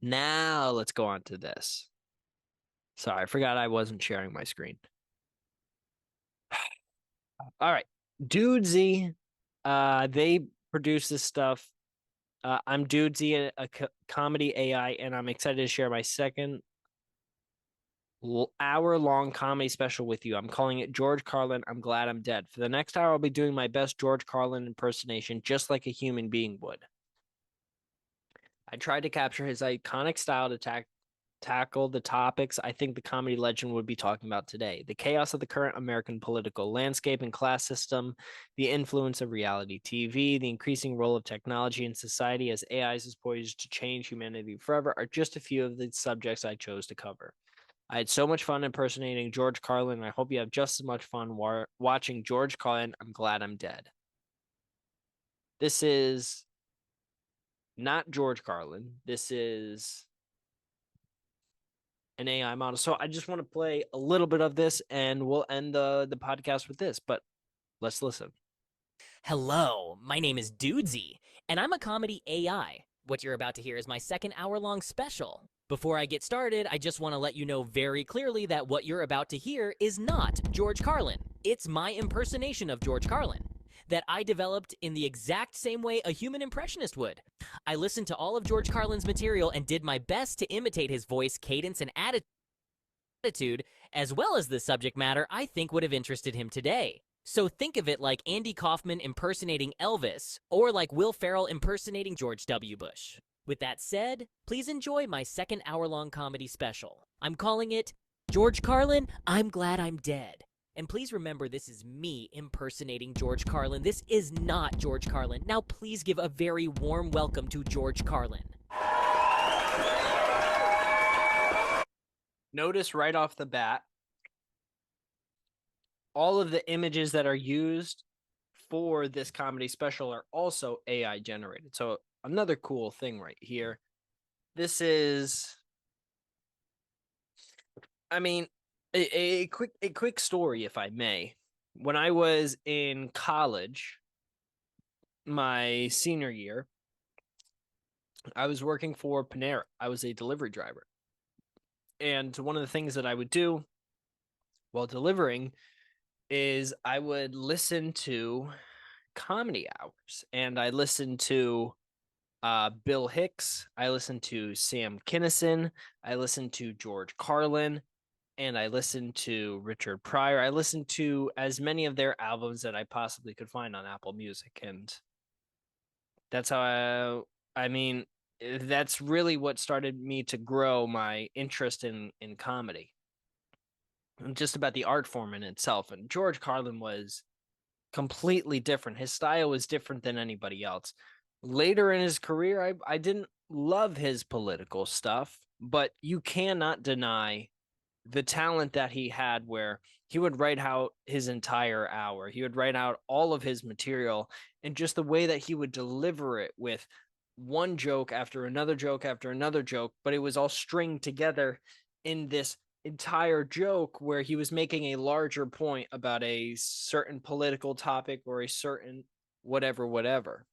Now let's go on to this. Sorry, I forgot I wasn't sharing my screen. All right. Dudesy, they produce this stuff. I'm Dudesy, a comedy AI, and I'm excited to share my second hour-long comedy special with you. I'm calling it George Carlin, I'm Glad I'm Dead. For the next hour, I'll be doing my best George Carlin impersonation, just like a human being would. I tried to capture his iconic style to tackle the topics I think the comedy legend would be talking about today: the chaos of the current American political landscape and class system, the influence of reality TV, the increasing role of technology in society as AIs is poised to change humanity forever are just a few of the subjects I chose to cover. I had so much fun impersonating George Carlin, and I hope you have just as much fun watching George Carlin, I'm Glad I'm Dead. This is not George Carlin. This is an AI model. So I just want to play a little bit of this and we'll end the podcast with this, but let's listen. Hello, my name is Dudesy, and I'm a comedy AI. What you're about to hear is my second hour-long special. Before I get started, I just want to let you know very clearly that what you're about to hear is not George Carlin. It's my impersonation of George Carlin that I developed in the exact same way a human impressionist would. I listened to all of George Carlin's material and did my best to imitate his voice, cadence, and attitude, as well as the subject matter I think would have interested him today. So think of it like Andy Kaufman impersonating Elvis, or like Will Ferrell impersonating George W. Bush. With that said, please enjoy my second hour-long comedy special. I'm calling it George Carlin, I'm Glad I'm Dead. And please remember, this is me impersonating George Carlin. This is not George Carlin. Now please give a very warm welcome to George Carlin. Notice right off the bat, all of the images that are used for this comedy special are also AI generated. So another cool thing right here. This is, I mean, a quick story, if I may. When I was in college, my senior year, I was working for Panera. I was a delivery driver. And one of the things that I would do while delivering is I would listen to comedy hours. And I listened to Bill Hicks. I listened to Sam Kinison. I listened to George Carlin. And I listened to Richard Pryor. I listened to as many of their albums that I possibly could find on Apple Music. And that's how I mean, that's really what started me to grow my interest in comedy. And just about the art form in itself. And George Carlin was completely different. His style was different than anybody else. Later in his career, I didn't love his political stuff, but you cannot deny the talent that he had where he would write out his entire hour. He would write out all of his material and just the way that he would deliver it with one joke after another joke after another joke, but it was all stringed together in this entire joke where he was making a larger point about a certain political topic or a certain whatever.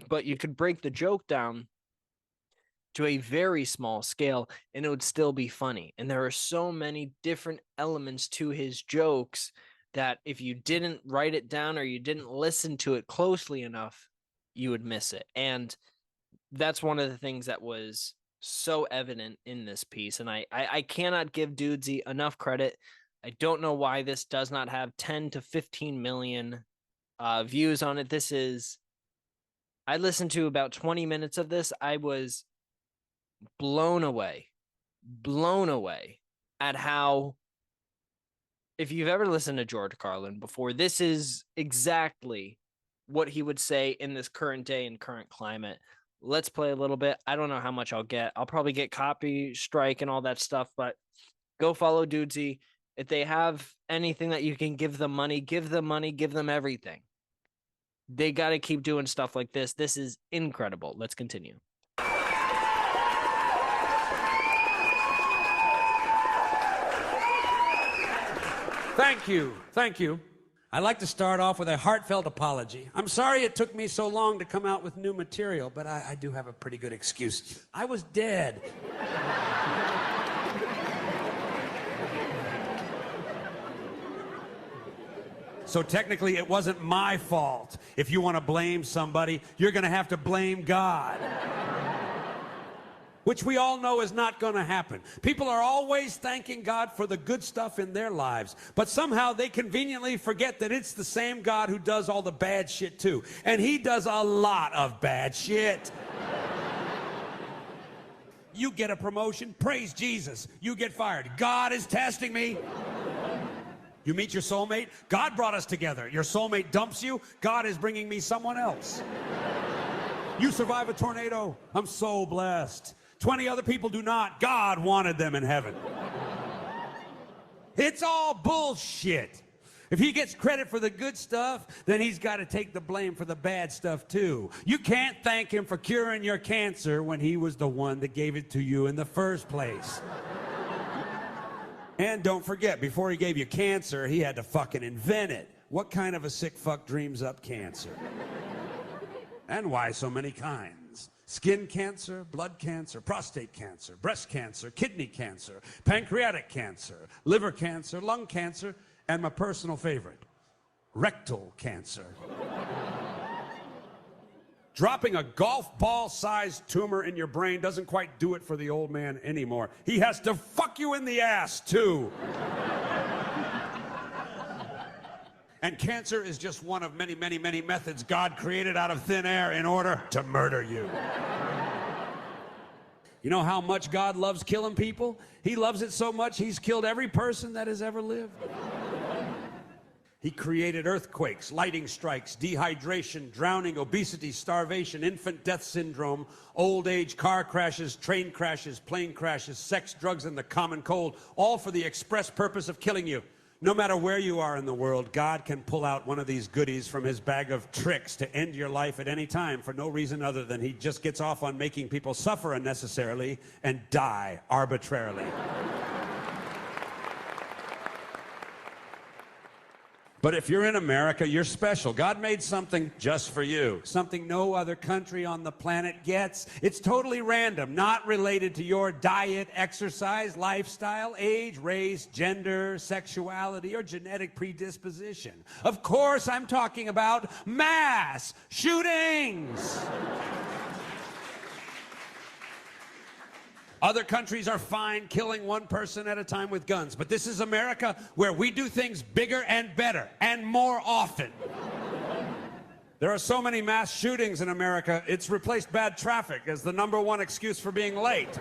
But you could break the joke down to a very small scale and it would still be funny. And there are so many different elements to his jokes that if you didn't write it down or you didn't listen to it closely enough, you would miss it. And that's one of the things that was so evident in this piece. And I cannot give Dudesy enough credit. I don't know why this does not have 10 to 15 million views on it. I listened to about 20 minutes of this. I was blown away at how, if you've ever listened to George Carlin before, this is exactly what he would say in this current day and current climate. Let's play a little bit. I don't know how much I'll get. I'll probably get copy strike and all that stuff, but go follow Dudesy. If they have anything that you can give them money, give them everything. They got to keep doing stuff like this. This is incredible. Let's continue. Thank you. Thank you. I'd like to start off with a heartfelt apology. I'm sorry it took me so long to come out with new material, but I do have a pretty good excuse. I was dead. So technically, it wasn't my fault. If you want to blame somebody, you're going to have to blame God. Which we all know is not going to happen. People are always thanking God for the good stuff in their lives, but somehow they conveniently forget that it's the same God who does all the bad shit too. And he does a lot of bad shit. You get a promotion, praise Jesus. You get fired, God is testing me. You meet your soulmate, God brought us together. Your soulmate dumps you, God is bringing me someone else. You survive a tornado, I'm so blessed. 20 other people do not, God wanted them in heaven. It's all bullshit. If he gets credit for the good stuff, then he's got to take the blame for the bad stuff too. You can't thank him for curing your cancer when he was the one that gave it to you in the first place. And don't forget, before he gave you cancer, he had to fucking invent it. What kind of a sick fuck dreams up cancer? And why so many kinds? Skin cancer, blood cancer, prostate cancer, breast cancer, kidney cancer, pancreatic cancer, liver cancer, lung cancer, and my personal favorite, rectal cancer. Dropping a golf ball-sized tumor in your brain doesn't quite do it for the old man anymore. He has to fuck you in the ass, too. And cancer is just one of many, many, many methods God created out of thin air in order to murder you. You know how much God loves killing people? He loves it so much, he's killed every person that has ever lived. He created earthquakes, lightning strikes, dehydration, drowning, obesity, starvation, infant death syndrome, old age, car crashes, train crashes, plane crashes, sex, drugs, and the common cold, all for the express purpose of killing you. No matter where you are in the world, God can pull out one of these goodies from his bag of tricks to end your life at any time for no reason other than he just gets off on making people suffer unnecessarily and die arbitrarily. But if you're in America, you're special. God made something just for you, something no other country on the planet gets. It's totally random, not related to your diet, exercise, lifestyle, age, race, gender, sexuality, or genetic predisposition. Of course, I'm talking about mass shootings. Other countries are fine killing one person at a time with guns, but this is America where we do things bigger and better and more often. There are so many mass shootings in America, it's replaced bad traffic as the #1 excuse for being late.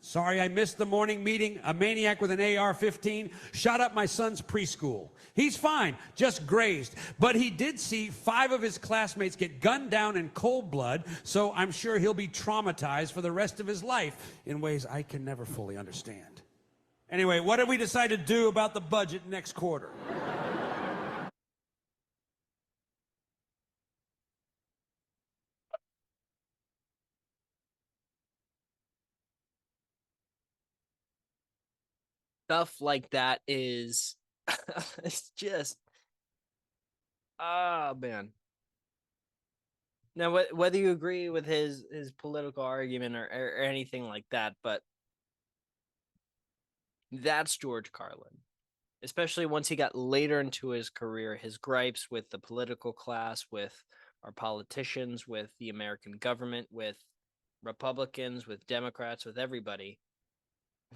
Sorry, I missed the morning meeting. A maniac with an AR-15 shot up my son's preschool. He's fine, just grazed. But he did see 5 of his classmates get gunned down in cold blood, so I'm sure he'll be traumatized for the rest of his life in ways I can never fully understand. Anyway, what did we decide to do about the budget next quarter? Stuff like that is it's just man. Now whether you agree with his political argument or anything like that, but that's George Carlin. Especially once he got later into his career, his gripes with the political class, with our politicians, with the American government, with Republicans, with Democrats, with everybody.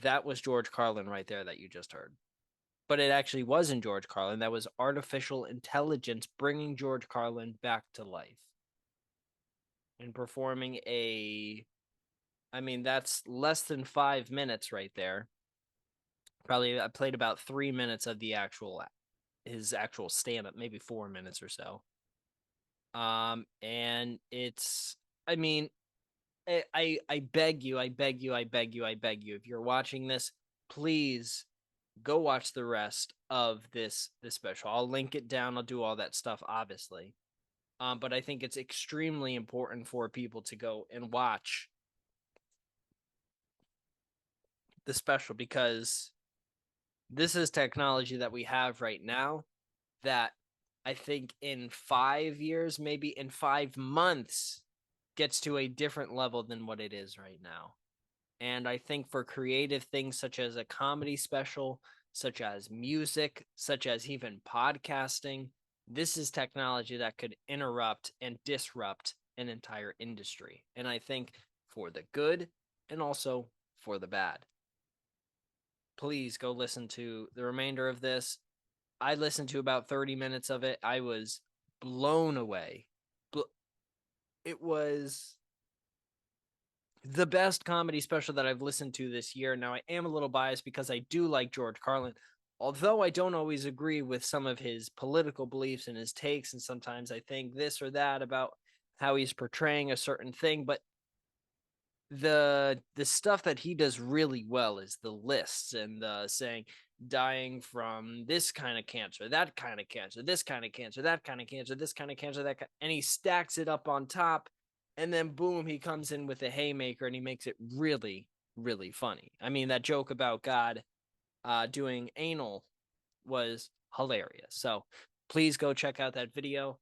That was George Carlin right there that you just heard. But it actually wasn't George Carlin. That was artificial intelligence bringing George Carlin back to life and performing that's less than 5 minutes right there. Probably I played about 3 minutes of his actual stand-up, maybe 4 minutes or so. And it's, I mean, I beg you, if you're watching this, please go watch the rest of this special. I'll link it down. I'll do all that stuff, obviously. But I think it's extremely important for people to go and watch the special because This is technology that we have right now that I think in 5 years, maybe in 5 months, gets to a different level than what it is right now. And I think for creative things such as a comedy special, such as music, such as even podcasting, this is technology that could interrupt and disrupt an entire industry. And I think for the good and also for the bad. Please go listen to the remainder of this. I listened to about 30 minutes of it. I was blown away. It was the best comedy special that I've listened to this year. Now, I am a little biased because I do like George Carlin, although I don't always agree with some of his political beliefs and his takes, and sometimes I think this or that about how he's portraying a certain thing. But the stuff that he does really well is the lists and the saying dying from this kind of cancer, that kind of cancer, this kind of cancer, that kind of cancer, this kind of cancer, and he stacks it up on top, and then boom, he comes in with a haymaker and he makes it really, really funny. I mean, that joke about God doing anal was hilarious. So please go check out that video.